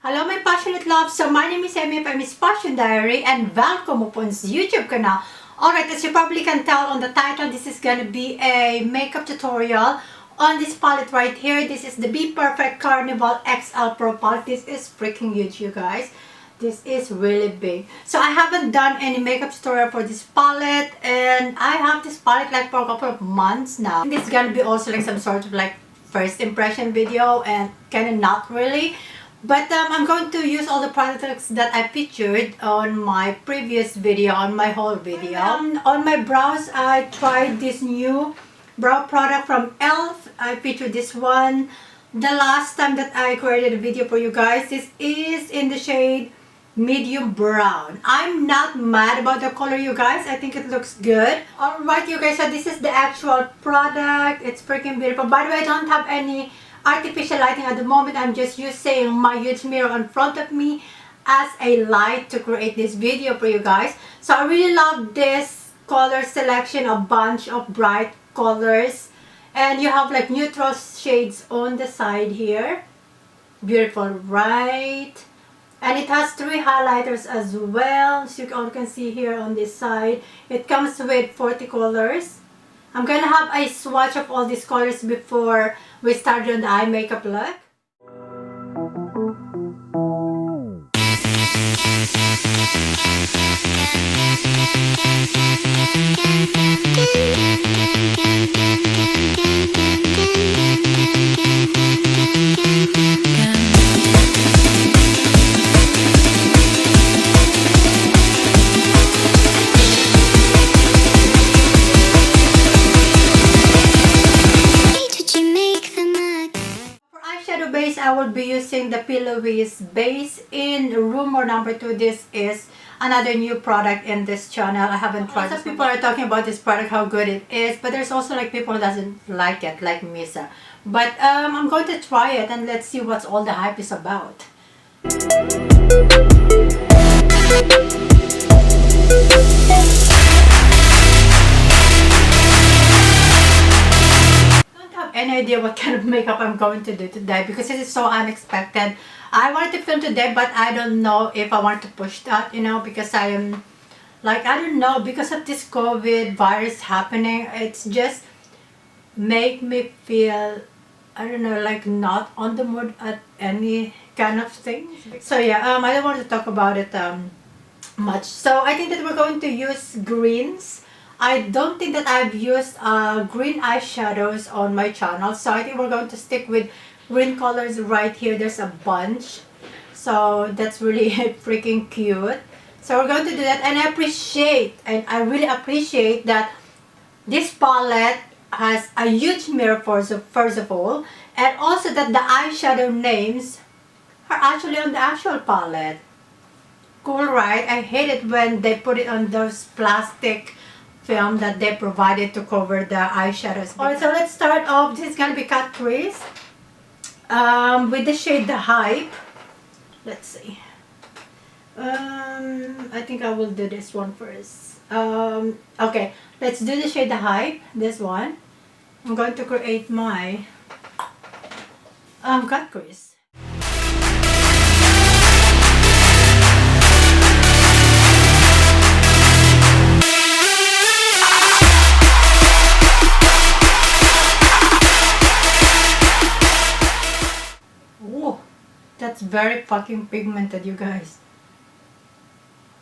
Hello my passionate love, so my name is Amy from amyspassiondiary and welcome upon YouTube channel. Alright, as you probably can tell on the title, this is gonna be a makeup tutorial on this palette right here. This is the Bperfect Carnival XL Pro palette. This is freaking huge, you guys. This is really big. So I haven't done any makeup tutorial for this palette, and I have this palette like for a couple of months now. This is gonna be also like some sort of like first impression video, and kind of not really. But I'm going to use all the products that I featured on my previous video, on my haul video. On my brows, I tried this new brow product from e.l.f. I featured this one the last time that I created a video for you guys. This is in the shade medium brown. I'm not mad about the color, you guys. I think it looks good. Alright, you guys, so this is the actual product. It's freaking beautiful. By the way, I don't have any artificial lighting at the moment. I'm just using my huge mirror in front of me as a light to create this video for you guys. So I really love this color selection, a bunch of bright colors, and you have like neutral shades on the side here. Beautiful, right? And it has 3 highlighters as well, so you all can see here on this side. It comes with 40 colors. I'm gonna have a swatch of all these colors before we start on the eye makeup look. I will be using the Pillowies base in Rumor number 2. This is another new product in this channel. I haven't tried. Lots of people are talking about this product, how good it is, but there's also like people who doesn't like it, like Misa. But I'm going to try it and let's see what's all the hype is about. Any idea what kind of makeup I'm going to do today because this is so unexpected. I wanted to film today, but I don't know if I want to push that, you know, because I am like, I don't know, because of this COVID virus happening, it's just make me feel, I don't know, like not on the mood at any kind of thing. So yeah, I don't want to talk about it much. So I think that we're going to use greens. I don't think that I've used green eyeshadows on my channel, so I think we're going to stick with green colors right here. There's a bunch, so that's really freaking cute. So we're going to do that, and I really appreciate that this palette has a huge mirror first of all, and also that the eyeshadow names are actually on the actual palette. Cool, right? I hate it when they put it on those plastic film that they provided to cover the eyeshadows. Alright, so let's start off. This is gonna be cut crease with the shade The Hype. Let's see. I think I will do this one first. Okay, let's do the shade The Hype. This one. I'm going to create my cut crease. That's very fucking pigmented, you guys.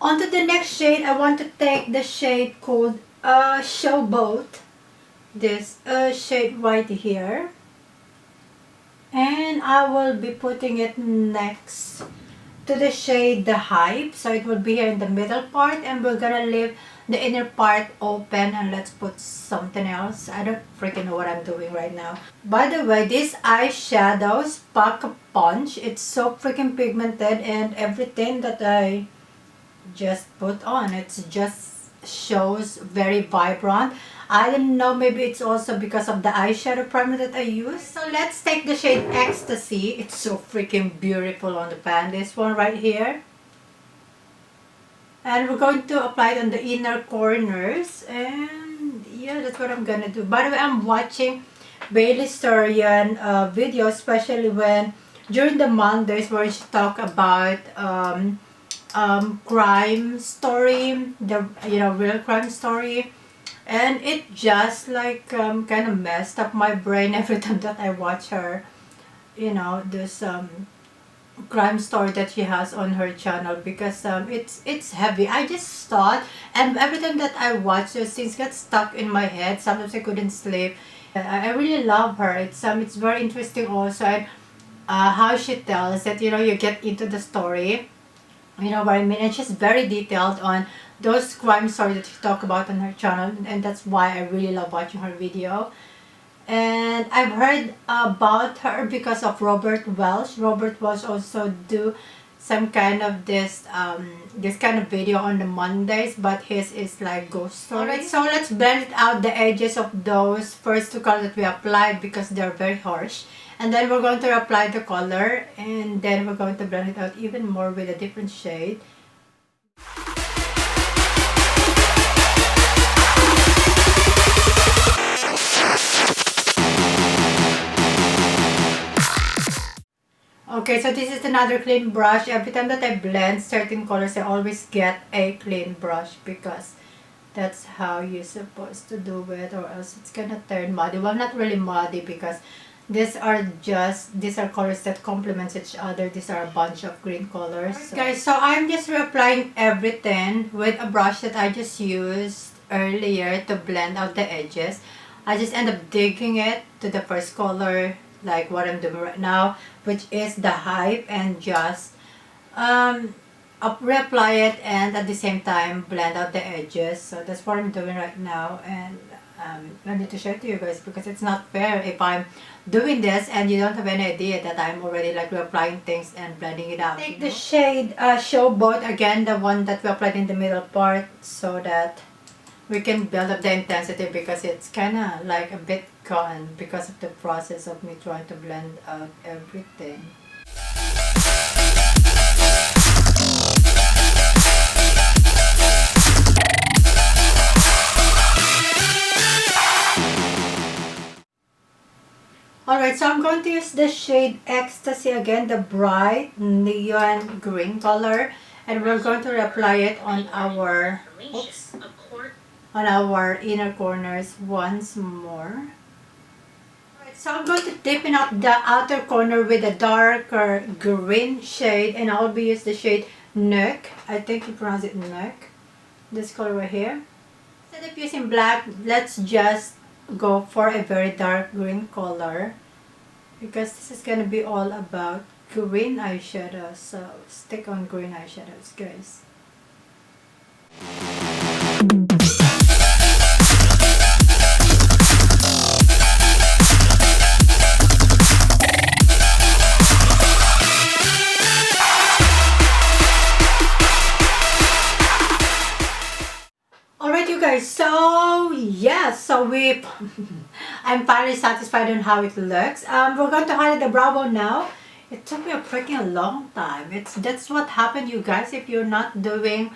On to the next shade. I want to take the shade called Showboat. This shade right here. And I will be putting it next to the shade The Hype. So it will be here in the middle part, and we're gonna leave the inner part open, and let's put something else. I don't freaking know what I'm doing right now. By the way, this eyeshadows pack a punch. It's so freaking pigmented, and everything that I just put on. It just shows very vibrant. I don't know, maybe it's also because of the eyeshadow primer that I use. So let's take the shade Ecstasy. It's so freaking beautiful on the pan. This one right here. And we're going to apply it on the inner corners. And yeah, that's what I'm gonna do. By the way, I'm watching Bailey Storian video, especially when during the Mondays where she talk about crime story, the real crime story, and it just like kind of messed up my brain every time that I watch her, this crime story that she has on her channel, because it's heavy. I just thought, and every time that I watch those things get stuck in my head. Sometimes I couldn't sleep. I really love her. It's very interesting also, and how she tells that you get into the story. You know what I mean? And she's very detailed on those crime stories that she talk about on her channel, and that's why I really love watching her video. And I've heard about her because of Robert Welsh. Robert Welsh also do some kind of this kind of video on the Mondays, but his is like ghost story. Alright, so let's blend out the edges of those first two colors that we applied because they're very harsh. And then we're going to apply the color, and then we're going to blend it out even more with a different shade. Okay, so this is another clean brush. Every time that I blend certain colors, I always get a clean brush because that's how you're supposed to do it, or else it's gonna turn muddy. Well, not really muddy because these are colors that complement each other. These are a bunch of green colors. So. Guys, so I'm just reapplying everything with a brush that I just used earlier to blend out the edges. I just end up digging it to the first color, like what I'm doing right now, which is the Hype, and just reapply it and at the same time blend out the edges. So that's what I'm doing right now, and I need to share to you guys because it's not fair if I'm doing this and you don't have any idea that I'm already like reapplying things and blending it out. Take the shade Showboat, again the one that we applied in the middle part, so that we can build up the intensity, because it's kind of like a bit gone because of the process of me trying to blend out everything. Alright, so I'm going to use the shade Ecstasy again, the bright neon green color, and we're going to apply it on our inner corners once more. Alright, so I'm going to deepen up the outer corner with a darker green shade, and I'll be using the shade Nuke. I think you pronounce it Nuke. This color right here. Instead of using black, let's just go for a very dark green color, because this is going to be all about green eyeshadows. So stick on green eyeshadows, guys. Alright, you guys, so yeah, so I'm finally satisfied on how it looks. We're going to highlight the brow bone now. It took me a freaking long time. That's what happened, you guys. If you're not doing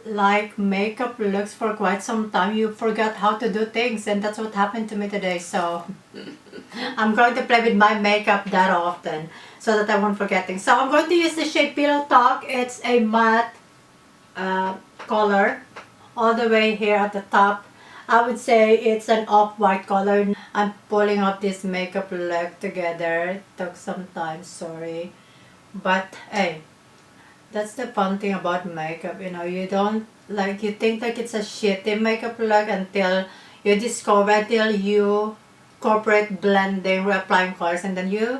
like makeup looks for quite some time, you forget how to do things, and that's what happened to me today. So I'm going to play with my makeup that often so that I won't forget things. So I'm going to use the shade Pillow Talk. It's a matte color all the way here at the top. I would say it's an off-white color. I'm pulling up this makeup look together. It took some time, sorry. But hey, that's the fun thing about makeup, you don't like, you think like it's a shitty makeup look until you discover, until you incorporate blending, reapplying colors, and then you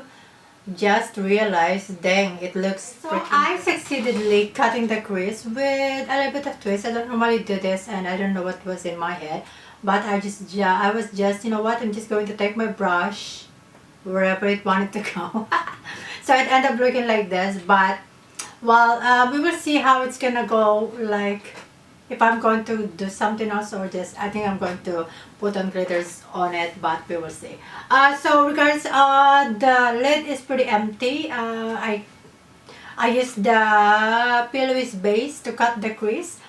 just realize, dang, it looks so freaking. I succeededly cutting the crease with a little bit of twist. I don't normally do this, and I don't know what was in my head, but I was just, you know what, I'm just going to take my brush wherever it wanted to go. So it ended up looking like this, but Well, we will see how it's gonna go, like if I'm going to do something else or just I think I'm going to put on glitters on it, but we will see. So regards the lid is pretty empty. I used the Pillows base to cut the crease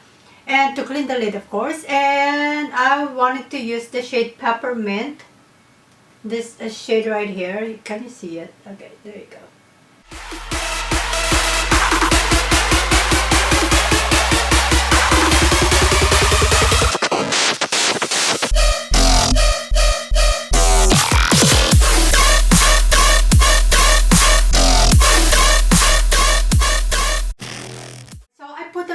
and to clean the lid, of course, and I wanted to use the shade Peppermint, this shade right here. Can you see it? Okay, there you go.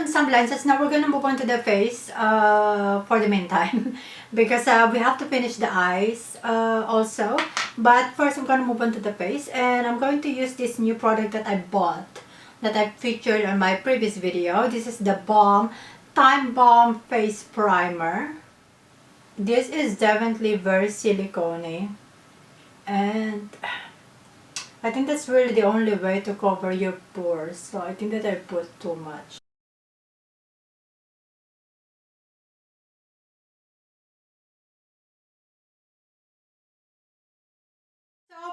Some lenses. Now we're gonna move on to the face for the meantime because we have to finish the eyes also, but first I'm gonna move on to the face, and I'm going to use this new product that I bought, that I featured on my previous video. This is the Time Balm Face Primer. This is definitely very silicone-y, and I think that's really the only way to cover your pores, so I think that I put too much.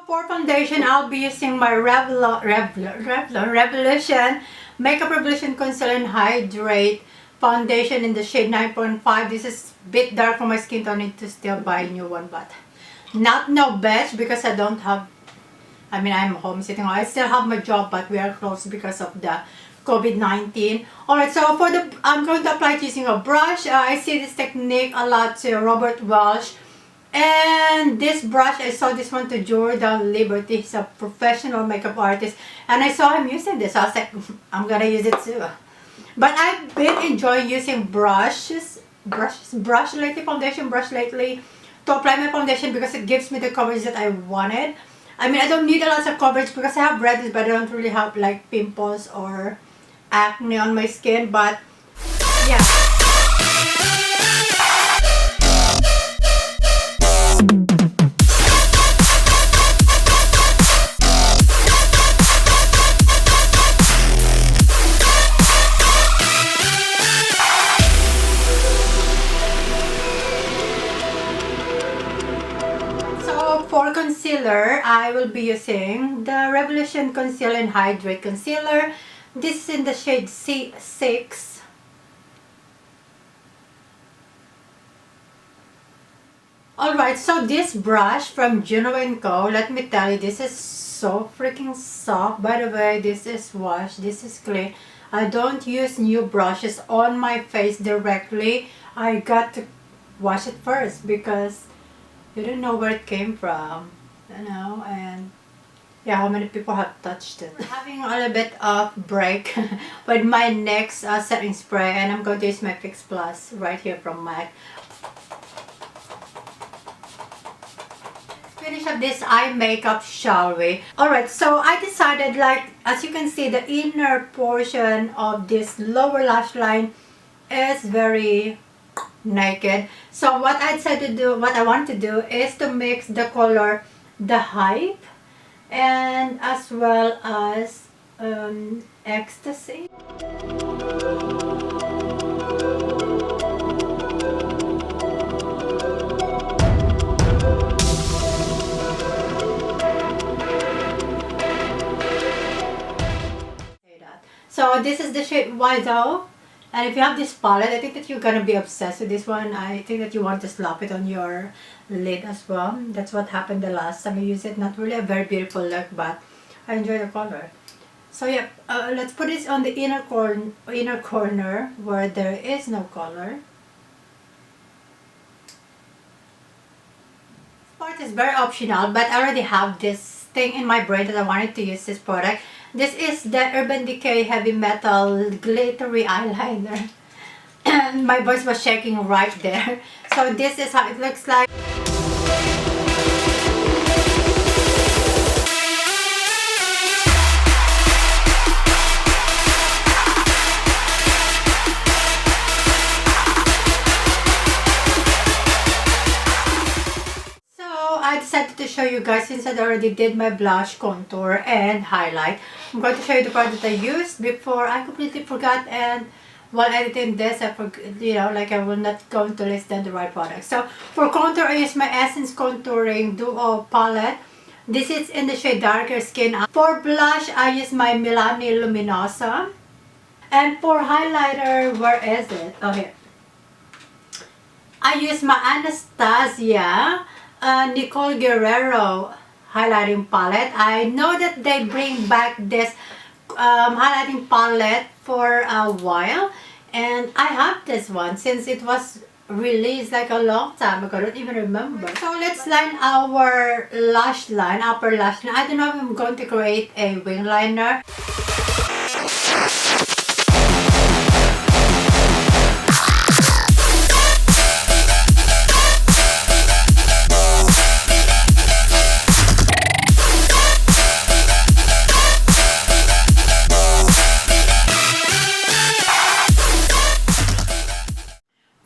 For foundation, I'll be using my Revolution Makeup Revolution Concealer and Hydrate foundation in the shade 9.5. This is a bit dark for my skin tone. I need to still buy a new one, but not no best because I don't have, I mean, I'm home sitting. I still have my job, but we are closed because of the COVID-19. Alright, so for the, I'm going to apply it using a brush. I see this technique a lot to Robert Welsh. And this brush, I saw this one to Jordan Liberty. He's a professional makeup artist, and I saw him using this. I was like, I'm gonna use it too. But I've been enjoying using brush lately, foundation brush lately, to apply my foundation because it gives me the coverage that I wanted. I mean, I don't need a lot of coverage because I have redness, but I don't really have like pimples or acne on my skin. But yeah. For concealer, I will be using the Revolution Concealer and Hydrate Concealer. This is in the shade C6. Alright, so this brush from Juno & Co, let me tell you, this is so freaking soft. By the way, this is washed, this is clean. I don't use new brushes on my face directly. I got to wash it first because you don't know where it came from, you know, and yeah, how many people have touched it. I'm having a little bit of break with my next setting spray, and I'm going to use my Fix Plus right here from MAC. Let's finish up this eye makeup, shall we? Alright, so I decided, like, as you can see, the inner portion of this lower lash line is very naked. So what I decided to do, what I want to do is to mix the color The Hype and as well as Ecstasy. So this is the shade Widow. And if you have this palette, I think that you're gonna be obsessed with this one. I think that you want to slap it on your lid as well. That's what happened the last time I used it. Not really a very beautiful look, but I enjoy the color. So yeah, let's put this on the inner corner where there is no color. This part is very optional, but I already have this thing in my brain that I wanted to use this product. This is the Urban Decay Heavy Metal Glittery Eyeliner. And my voice was shaking right there. So this is how it looks like. I decided to show you guys, since I already did my blush, contour, and highlight. I'm going to show you the product I used before. I completely forgot, and while editing this, I forgot, like I will not going to list down the right product. So for contour, I use my Essence Contouring Duo palette. This is in the shade Darker Skin. For blush, I use my Milani Luminosa. And for highlighter, where is it? Oh, here. I use my Anastasia Nicole Guerrero highlighting palette. I know that they bring back this highlighting palette for a while, and I have this one since it was released like a long time ago. I don't even remember. So let's line our lash line, upper lash line. I don't know if I'm going to create a wing liner.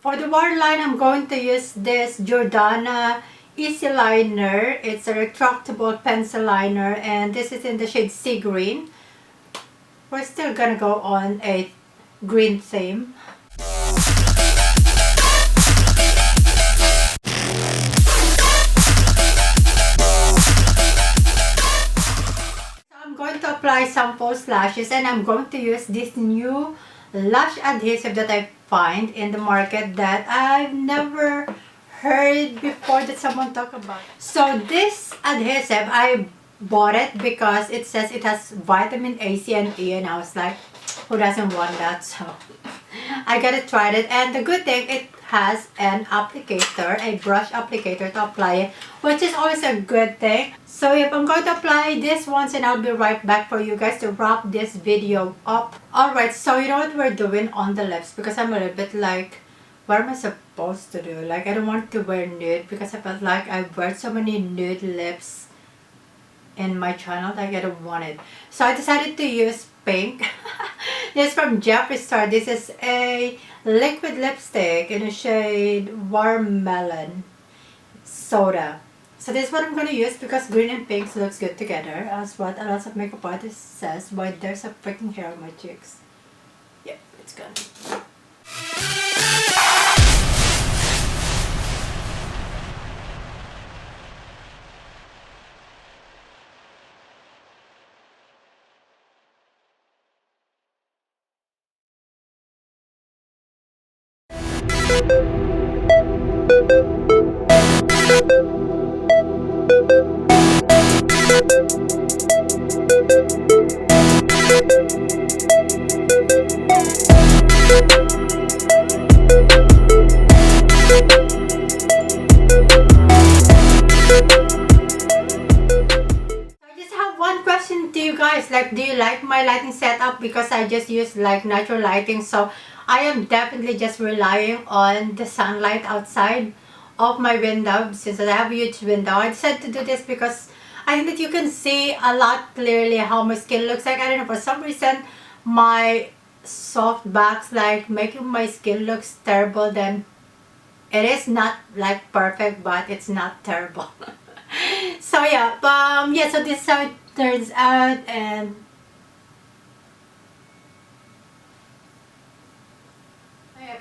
For the waterline, I'm going to use this Jordana Easy Liner. It's a retractable pencil liner, and this is in the shade Sea Green. We're still gonna go on a green theme. So I'm going to apply some false lashes, and I'm going to use this new lash adhesive that I find in the market that I've never heard before that someone talk about. So this adhesive, I bought it because it says it has vitamin A, C, and E, and I was like, who doesn't want that? So I gotta try it, and the good thing, it has an applicator, a brush applicator to apply it, which is always a good thing. So if I'm going to apply this once, and I'll be right back for you guys to wrap this video up. Alright, so you know what we're doing on the lips, because I'm a little bit like, what am I supposed to do? Like, I don't want to wear nude because I felt like I've wear so many nude lips in my channel, like I don't want it. So I decided to use pink. This is from Jeffree Star. This is a liquid lipstick in a shade Warm Melon Soda. So this is what I'm going to use because green and pink looks good together, as what a lot of makeup artists says, why there's a freaking hair on my cheeks. Yep, it's gone. Like, do you like my lighting setup? Because I just use like natural lighting, so I am definitely just relying on the sunlight outside of my window. Since I have a huge window, I decided to do this because I think that you can see a lot clearly how my skin looks like. I don't know, for some reason my soft backs like making my skin looks terrible. Then it is not like perfect, but it's not terrible. So yeah, so this is how it turns out. And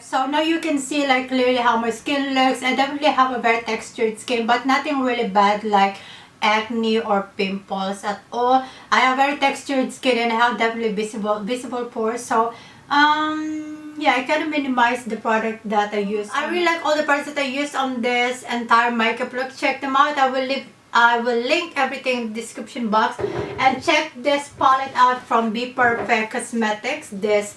so now you can see like clearly how my skin looks. I definitely have a very textured skin, but nothing really bad like acne or pimples at all. I have very textured skin, and I have definitely visible pores. So yeah, I kind of minimize the product that I use. I really like all the products that I used on this entire makeup look. Check them out. I will link everything in the description box. And check this palette out from Bperfect Cosmetics. This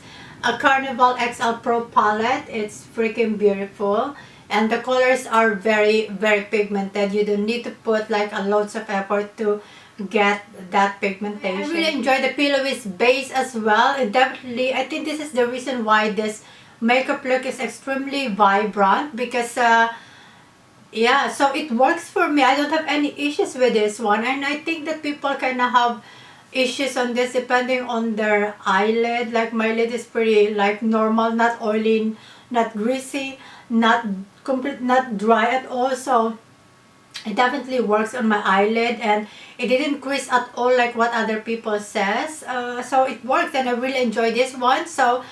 Carnival XL Pro palette. It's freaking beautiful. And the colors are very, very pigmented. You don't need to put like a loads of effort to get that pigmentation. I really enjoy the Pillowies base as well. It definitely, I think this is the reason why this makeup look is extremely vibrant, because yeah, so it works for me. I don't have any issues with this one, and I think that people kind of have issues on this depending on their eyelid. Like my lid is pretty like normal, not oily, not greasy, not dry at all. So It definitely works on my eyelid, and it didn't crease at all like what other people says. So it works, and I really enjoy this one. So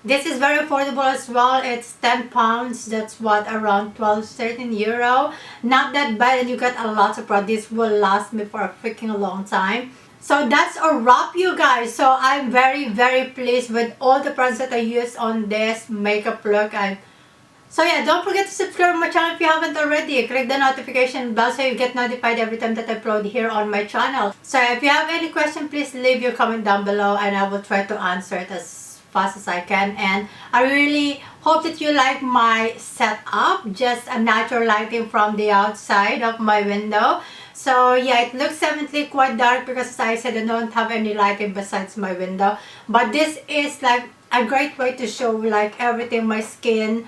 this is very affordable as well. It's 10 pounds. That's what, around 12, 13 euro. Not that bad, and you get a lot of product. This will last me for a freaking long time. So that's a wrap, you guys. So I'm very, very pleased with all the products that I used on this makeup look. So yeah, don't forget to subscribe to my channel if you haven't already. Click the notification bell so you get notified every time that I upload here on my channel. So if you have any question, please leave your comment down below and I will try to answer it as fast as I can. And I really hope that you like my setup. Just a natural lighting from the outside of my window. So yeah, it looks definitely quite dark because, as I said, I don't have any lighting besides my window. But this is like a great way to show like everything, my skin,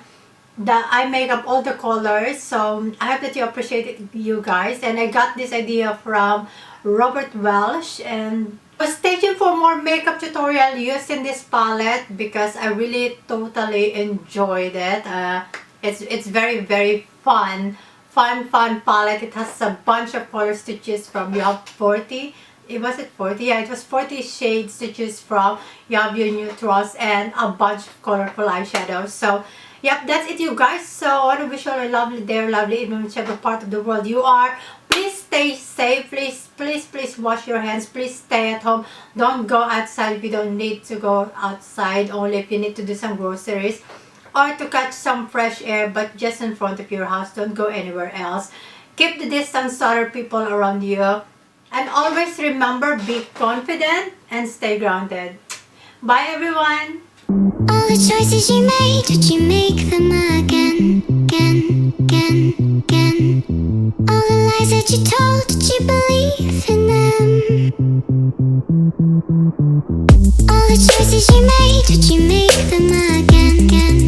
the eye makeup, all the colors. So I hope that you appreciate it, you guys. And I got this idea from Robert Welsh, and stay tuned for more makeup tutorial using this palette because I really totally enjoyed it. It's very, very fun palette. It has a bunch of colors to choose from. You have 40. Was it 40? Yeah, it was 40 shades to choose from. You have your neutrals and a bunch of colorful eyeshadows. So yep, that's it, you guys. So I want to wish you all a lovely day, lovely evening, whichever part of the world you are. Please stay safe. Please wash your hands. Please stay at home. Don't go outside if you don't need to go outside. Only if you need to do some groceries or to catch some fresh air, but just in front of your house. Don't go anywhere else. Keep the distance to other people around you. And always remember, be confident and stay grounded. Bye, everyone. All the choices you made, did you make them again, again? All the lies that you told, did you believe in them? All the choices you made, did you make them again, again?